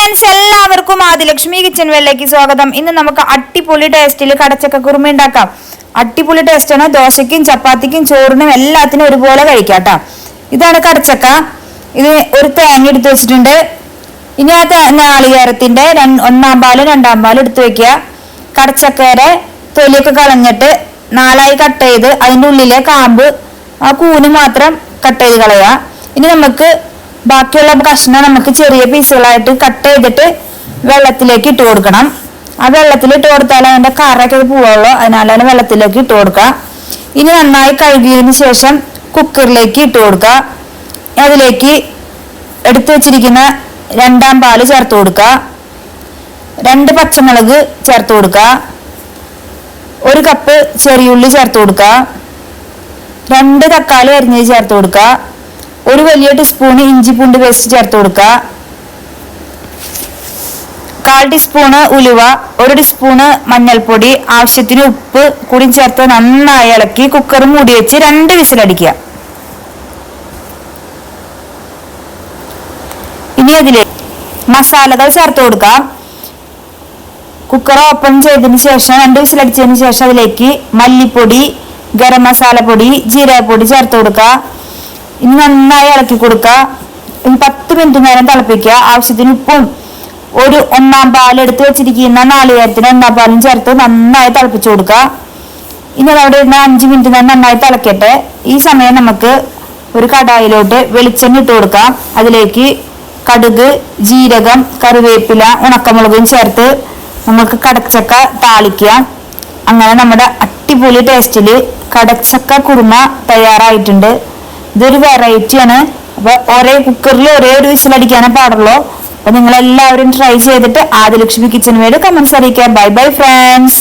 Friends, എല്ലാവർക്കും Adilakshmi kitchen വേളിലേക്ക് സ്വാഗതം. ഇന്ന് നമുക്ക് അടിപൊളി ടേസ്റ്റിൽ കടച്ചക്ക കുറുമ ഉണ്ടാക്കാം. അടിപൊളി ടേസ്റ്റാണ്. ദോശയ്ക്കും ചപ്പാത്തിക്കും ചോറിനും എല്ലാത്തിനും ഒരുപോലെ കഴിക്കാം കേട്ടോ. ഇതാണ് കടച്ചക്ക. ഇത് ഒരു തേങ്ങ എടുത്ത് വെച്ചിട്ടുണ്ട്. ഇനി ആ നാളികേരത്തിന്റെ ഒന്നാം പാലും രണ്ടാം പാലും എടുത്ത് വെക്കുക. കടച്ചക്കയുടെ തൊലിയൊക്കെ കളഞ്ഞിട്ട് നാലായി കട്ട് ചെയ്ത് അതിൻ്റെ ഉള്ളിലെ കാമ്പ് ആ കൂന് മാത്രം കട്ട് ചെയ്ത് കളയുക. ഇനി നമുക്ക് ബാക്കിയുള്ള കഷ്ണം നമുക്ക് ചെറിയ പീസുകളായിട്ട് കട്ട് ചെയ്തിട്ട് വെള്ളത്തിലേക്ക് ഇട്ട് കൊടുക്കണം. ആ വെള്ളത്തിൽ ഇട്ട് കൊടുത്താൽ അതിൻ്റെ കറയൊക്കെ പോവുള്ളൂ. അതിനാലാണ് വെള്ളത്തിലേക്ക് ഇട്ട് കൊടുക്കുക. ഇനി നന്നായി കഴുകിയതിന് ശേഷം കുക്കറിലേക്ക് ഇട്ട് കൊടുക്കുക. അതിലേക്ക് എടുത്തു വെച്ചിരിക്കുന്ന രണ്ടാം പാല് ചേർത്ത് കൊടുക്കുക. 2 പച്ചമുളക് ചേർത്ത് കൊടുക്കുക. 1 കപ്പ് ചെറിയുള്ളി ചേർത്ത് കൊടുക്കുക. 2 തക്കാളി അരിഞ്ഞത് ചേർത്ത് കൊടുക്കുക. 1 വലിയ ടീസ്പൂണ് ഇഞ്ചി പൂണ്ട് പേസ്റ്റ് ചേർത്ത് കൊടുക്കുക. 1/4 ടീസ്പൂണ് ഉലുവ, 1 ടീസ്പൂണ് മഞ്ഞൾപ്പൊടി, ആവശ്യത്തിന് ഉപ്പ് കൂടി ചേർത്ത് നന്നായി ഇളക്കി കുക്കർ മൂടി വെച്ച് 2 വിസിലടിക്കുക. ഇനി അതിലേക്ക് മസാലകൾ ചേർത്ത് കൊടുക്കാം. കുക്കർ ഓപ്പൺ ചെയ്തതിന് ശേഷം 2 വിസിലടിച്ചതിന് ശേഷം അതിലേക്ക് മല്ലിപ്പൊടി, ഗരം മസാല പൊടി, ജീരകപ്പൊടി ചേർത്ത് കൊടുക്കുക. ഇനി നന്നായി ഇളക്കി കൊടുക്കുക. 10 മിനിറ്റ് നേരം തിളപ്പിക്കുക. ആവശ്യത്തിന് ഉപ്പും 1 ഒന്നാം പാൽ എടുത്ത് വെച്ചിരിക്കുന്ന നാളികേരത്തിന് ഒന്നാം പാലും ചേർത്ത് നന്നായി തിളപ്പിച്ചു കൊടുക്കുക. ഇനി അതവിടെ 5 മിനിറ്റ് നേരം നന്നായി തിളക്കട്ടെ. ഈ സമയം നമുക്ക് ഒരു കടായിലോട്ട് വെളിച്ചെണ്ണ ഇട്ട് കൊടുക്കാം. അതിലേക്ക് കടുക്, ജീരകം, കറിവേപ്പില, ഉണക്കമുളകും ചേർത്ത് നമുക്ക് കടച്ചക്ക താളിക്കാം. അങ്ങനെ നമ്മുടെ അടിപൊളി ടേസ്റ്റില് കടച്ചക്ക കുറുമ തയ്യാറായിട്ടുണ്ട്. ഇതൊരു വെറൈറ്റിയാണ്. അപ്പൊ കുക്കറിൽ ഒരേ ഒരു വിസിലടിക്കാനേ പാടുള്ളൂ. അപ്പൊ നിങ്ങൾ എല്ലാവരും ട്രൈ ചെയ്തിട്ട് ആദിലക്ഷ്മി കിച്ചൻ വേണ്ടി കമന്റ്സ് അറിയിക്കാം. Bye bye friends.